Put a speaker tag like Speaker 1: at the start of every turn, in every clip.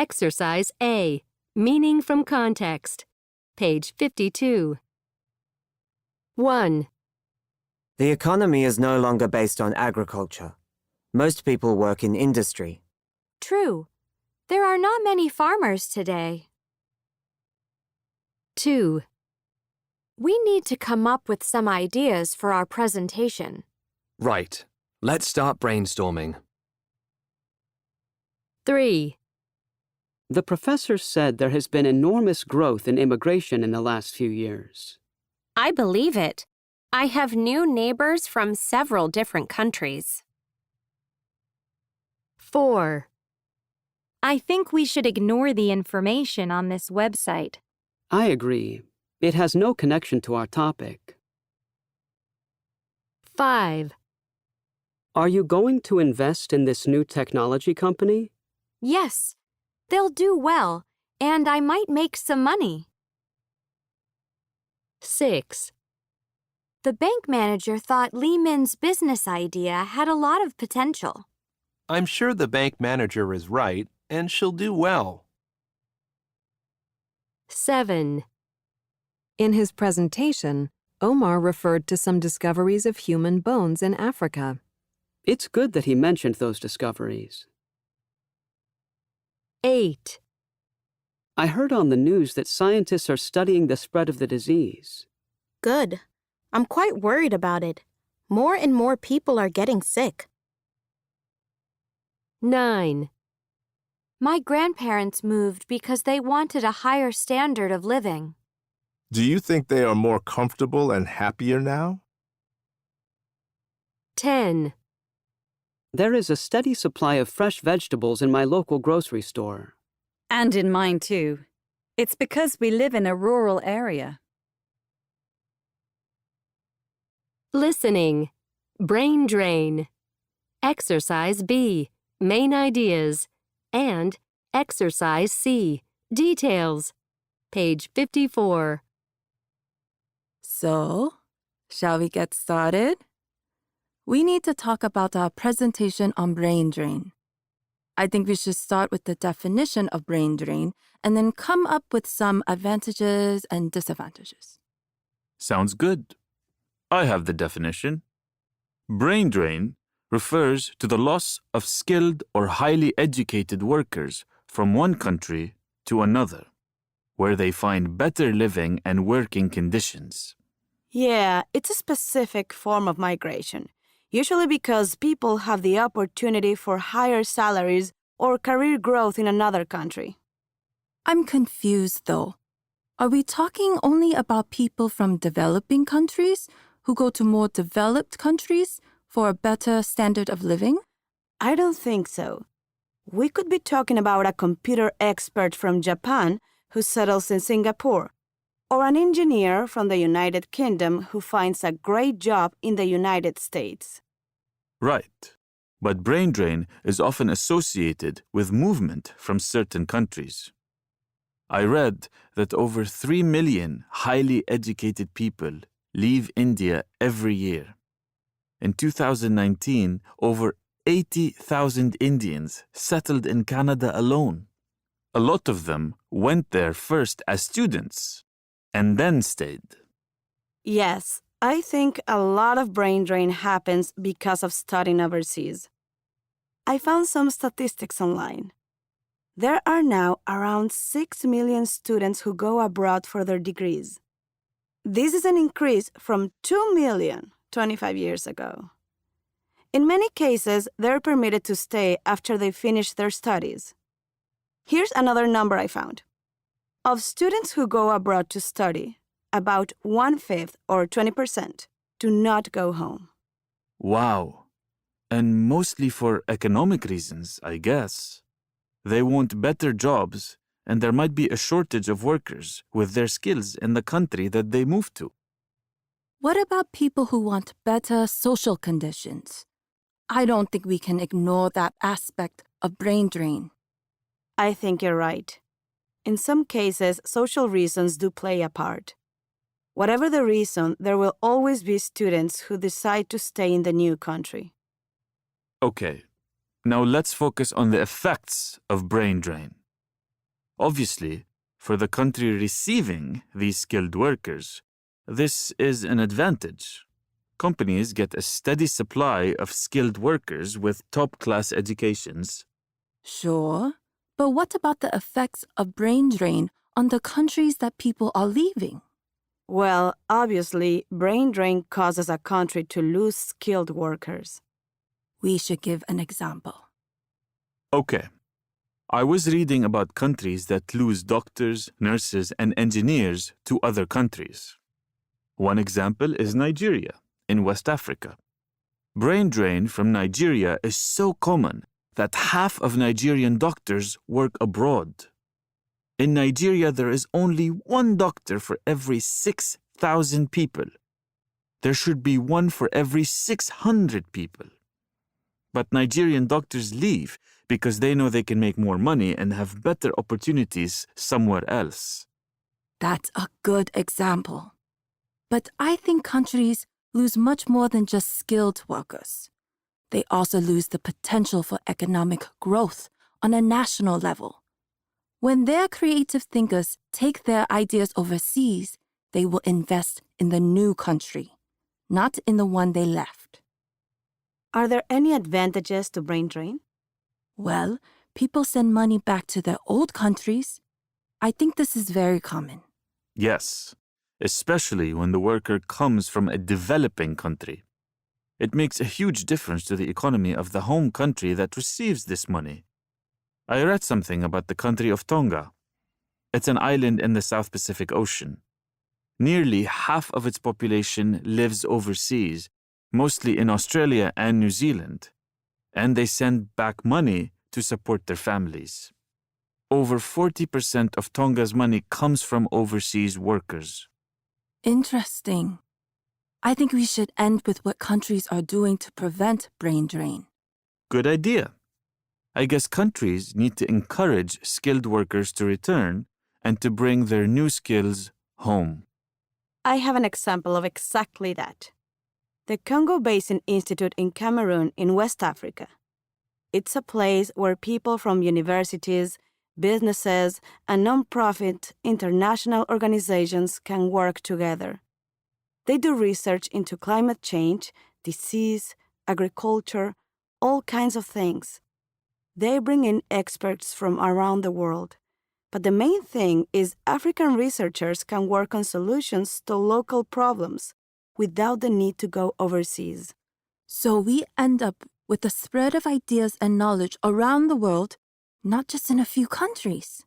Speaker 1: Exercise A. Meaning from context. Page 52. 1.
Speaker 2: The economy is no longer based on agriculture. Most people work in industry.
Speaker 3: True. There are not many farmers today.
Speaker 1: 2.
Speaker 3: We need to come up with some ideas for our presentation.
Speaker 4: Right. Let's start brainstorming.
Speaker 1: 3.
Speaker 5: The professor said there has been enormous growth in immigration in the last few years.
Speaker 3: I believe it. I have new neighbors from several different countries.
Speaker 1: 4.
Speaker 6: I think we should ignore the information on this website.
Speaker 5: I agree. It has no connection to our topic.
Speaker 1: 5.
Speaker 5: Are you going to invest in this new technology company?
Speaker 3: Yes, they'll do well, and I might make some money.
Speaker 1: 6.
Speaker 3: The bank manager thought Lee Min's business idea had a lot of potential.
Speaker 7: I'm sure the bank manager is right, and she'll do well.
Speaker 1: 7. In his presentation, Omar referred to some discoveries of human bones in Africa.
Speaker 5: It's good that he mentioned those discoveries.
Speaker 1: 8.
Speaker 5: I heard on the news that scientists are studying the spread of the disease.
Speaker 8: Good. I'm quite worried about it. More and more people are getting sick.
Speaker 1: 9.
Speaker 3: My grandparents moved because they wanted a higher standard of living.
Speaker 9: Do you think they are more comfortable and happier now?
Speaker 1: 10.
Speaker 5: There is a steady supply of fresh vegetables in my local grocery store.
Speaker 10: And in mine too. It's because we live in a rural area.
Speaker 1: Listening. Brain drain. Exercise B. Main ideas. And Exercise C. Details. Page 54.
Speaker 11: So, shall we get started? We need to talk about our presentation on brain drain. I think we should start with the definition of brain drain and then come up with some advantages and disadvantages.
Speaker 12: Sounds good. I have the definition. Brain drain refers to the loss of skilled or highly educated workers from one country to another, where they find better living and working conditions.
Speaker 8: Yeah, it's a specific form of migration, usually because people have the opportunity for higher salaries or career growth in another country.
Speaker 11: I'm confused, though. Are we talking only about people from developing countries who go to more developed countries for a better standard of living?
Speaker 8: I don't think so. We could be talking about a computer expert from Japan who settles in Singapore, or an engineer from the United Kingdom who finds a great job in the United States.
Speaker 12: Right. But brain drain is often associated with movement from certain countries. I read that over 3 million highly educated people leave India every year. In 2019, over 80,000 Indians settled in Canada alone. A lot of them went there first as students and then stayed.
Speaker 8: Yes, I think a lot of brain drain happens because of studying overseas. I found some statistics online. There are now around 6 million students who go abroad for their degrees. This is an increase from 2 million 25 years ago. In many cases, they're permitted to stay after they finish their studies. Here's another number I found. Of students who go abroad to study, about 1/5 or 20% do not go home.
Speaker 12: Wow. And mostly for economic reasons, I guess. They want better jobs, and there might be a shortage of workers with their skills in the country that they move to.
Speaker 11: What about people who want better social conditions? I don't think we can ignore that aspect of brain drain.
Speaker 8: I think you're right. In some cases, social reasons do play a part. Whatever the reason, there will always be students who decide to stay in the new country.
Speaker 12: Okay, now let's focus on the effects of brain drain. Obviously, for the country receiving these skilled workers, this is an advantage. Companies get a steady supply of skilled workers with top-class educations.
Speaker 11: Sure, but what about the effects of brain drain on the countries that people are leaving?
Speaker 8: Well, obviously, brain drain causes a country to lose skilled workers.
Speaker 11: We should give an example.
Speaker 12: Okay. I was reading about countries that lose doctors, nurses, and engineers to other countries. One example is Nigeria, in West Africa. Brain drain from Nigeria is so common that half of Nigerian doctors work abroad. In Nigeria, there is only one doctor for every 6,000 people. There should be one for every 600 people. But Nigerian doctors leave because they know they can make more money and have better opportunities somewhere else.
Speaker 11: That's a good example. But I think countries lose much more than just skilled workers. They also lose the potential for economic growth on a national level. When their creative thinkers take their ideas overseas, they will invest in the new country, not in the one they left.
Speaker 8: Are there any advantages to brain drain?
Speaker 11: Well, people send money back to their old countries. I think this is very common.
Speaker 12: Yes, especially when the worker comes from a developing country. It makes a huge difference to the economy of the home country that receives this money. I read something about the country of Tonga. It's an island in the South Pacific Ocean. Nearly half of its population lives overseas, mostly in Australia and New Zealand, and they send back money to support their families. Over 40% of Tonga's money comes from overseas workers.
Speaker 11: Interesting. I think we should end with what countries are doing to prevent brain drain.
Speaker 12: Good idea. I guess countries need to encourage skilled workers to return and to bring their new skills home.
Speaker 8: I have an example of exactly that. The Congo Basin Institute in Cameroon in West Africa. It's a place where people from universities, businesses, and non-profit international organizations can work together. They do research into climate change, disease, agriculture, all kinds of things. They bring in experts from around the world. But the main thing is African researchers can work on solutions to local problems without the need to go overseas.
Speaker 11: So we end up with a spread of ideas and knowledge around the world, not just in a few countries.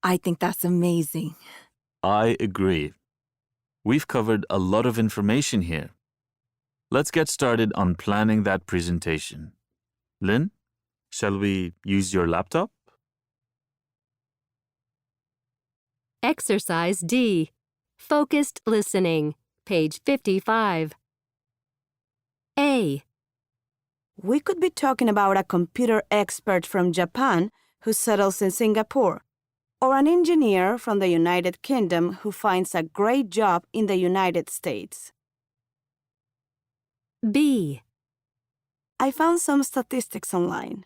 Speaker 11: I think that's amazing.
Speaker 12: I agree. We've covered a lot of information here. Let's get started on planning that presentation. Lynn, shall we use your laptop?
Speaker 1: Exercise D. Focused listening. Page 55. A.
Speaker 8: We could be talking about a computer expert from Japan who settles in Singapore, or an engineer from the United Kingdom who finds a great job in the United States.
Speaker 1: B.
Speaker 8: I found some statistics online.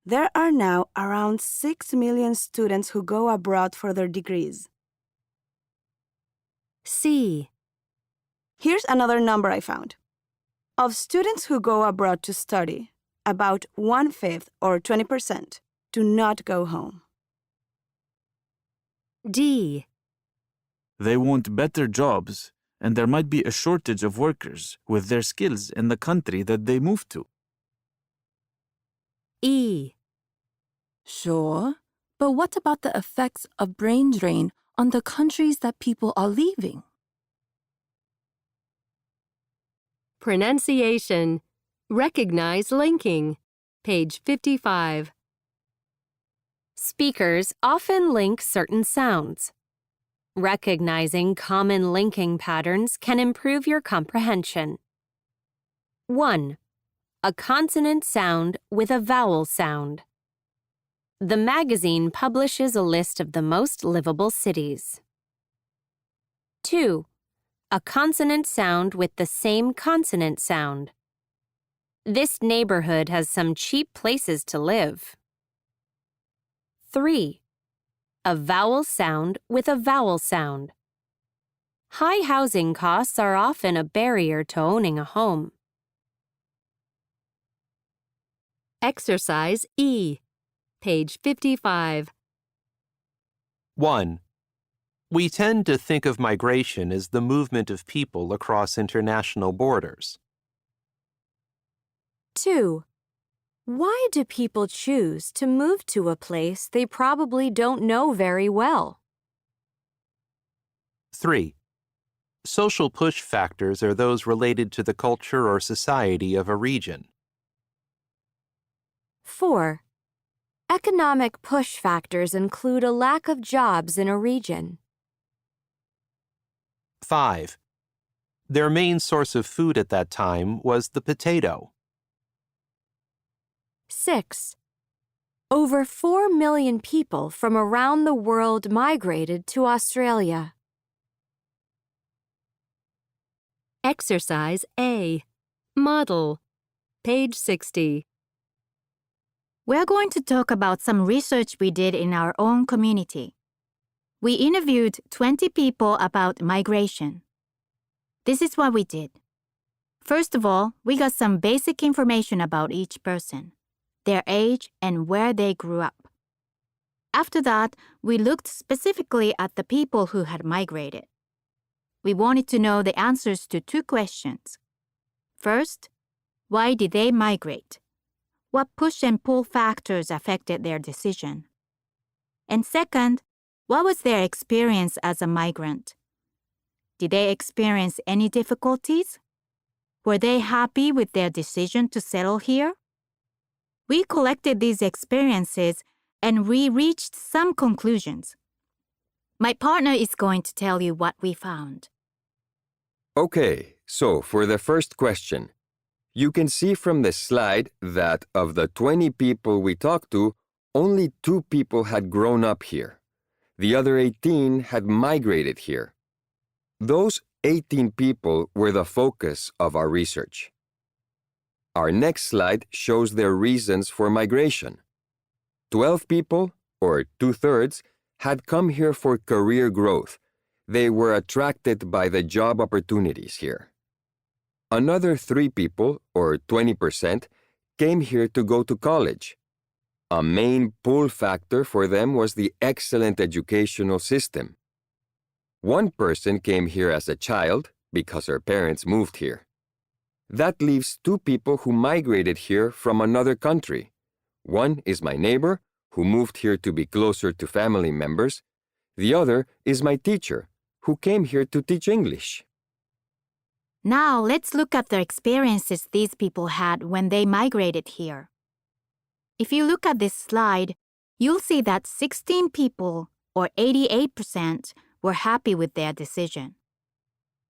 Speaker 8: There are now around 6 million students who go abroad for their degrees.
Speaker 1: C.
Speaker 8: Here's another number I found. Of students who go abroad to study, about 1/5 or 20% do not go home.
Speaker 1: D.
Speaker 12: They want better jobs, and there might be a shortage of workers with their skills in the country that they move to.
Speaker 1: E.
Speaker 11: Sure, but what about the effects of brain drain on the countries that people are leaving?
Speaker 1: Pronunciation. Recognize linking. Page 55. Speakers often link certain sounds. Recognizing common linking patterns can improve your comprehension. 1. A consonant sound with a vowel sound. The magazine publishes a list of the most livable cities. 2. A consonant sound with the same consonant sound. This neighborhood has some cheap places to live. 3. a vowel sound with a vowel sound. High housing costs are often a barrier to owning a home.
Speaker 13: Exercise E, page 55.
Speaker 7: 1. We tend to think of migration as the movement of people across international borders.
Speaker 3: 2. Why do people choose to move to a place they probably don't know very well?
Speaker 7: 3. Social push factors are those related to the culture or society of a region.
Speaker 3: 4. Economic push factors include a lack of jobs in a region.
Speaker 7: 5. Their main source of food at that time was the potato.
Speaker 3: 6. Over 4 million people from around the world migrated to Australia.
Speaker 13: Exercise A, model, page 60.
Speaker 14: We're going to talk about some research we did in our own community. We interviewed 20 people about migration. This is what we did. First of all, we got some basic information about each person, their age, and where they grew up. After that, we looked specifically at the people who had migrated. We wanted to know the answers to 2 questions. First, why did they migrate? What push and pull factors affected their decision? And second, what was their experience as a migrant? Did they experience any difficulties? Were they happy with their decision to settle here? We collected these experiences and we reached some conclusions. My partner is going to tell you what we found.
Speaker 15: Okay, so for the first question, you can see from the slide that of the 20 people we talked to, only 2 people had grown up here. The other 18 had migrated here. Those 18 people were the focus of our research. Our next slide shows their reasons for migration. 12 people, or 2/3, had come here for career growth. They were attracted by the job opportunities here. Another 3 people, or 20%, came here to go to college. A main pull factor for them was the excellent educational system. 1 person came here as a child because her parents moved here. That leaves 2 people who migrated here from another country. One is my neighbor, who moved here to be closer to family members. The other is my teacher, who came here to teach English.
Speaker 14: Now let's look at the experiences these people had when they migrated here. If you look at this slide, you'll see that 16 people, or 88%, were happy with their decision.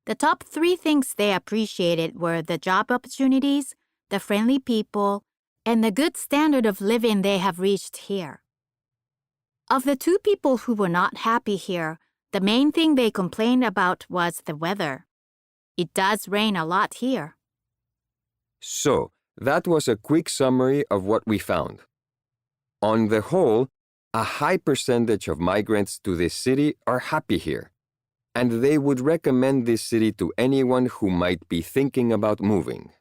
Speaker 14: The top 3 things they appreciated were the job opportunities, the friendly people, and the good standard of living they have reached here. Of the 2 people who were not happy here, the main thing they complained about was the weather. It does rain a lot here.
Speaker 15: So, that was a quick summary of what we found. On the whole, a high percentage of migrants to this city are happy here, and they would recommend this city to anyone who might be thinking about moving.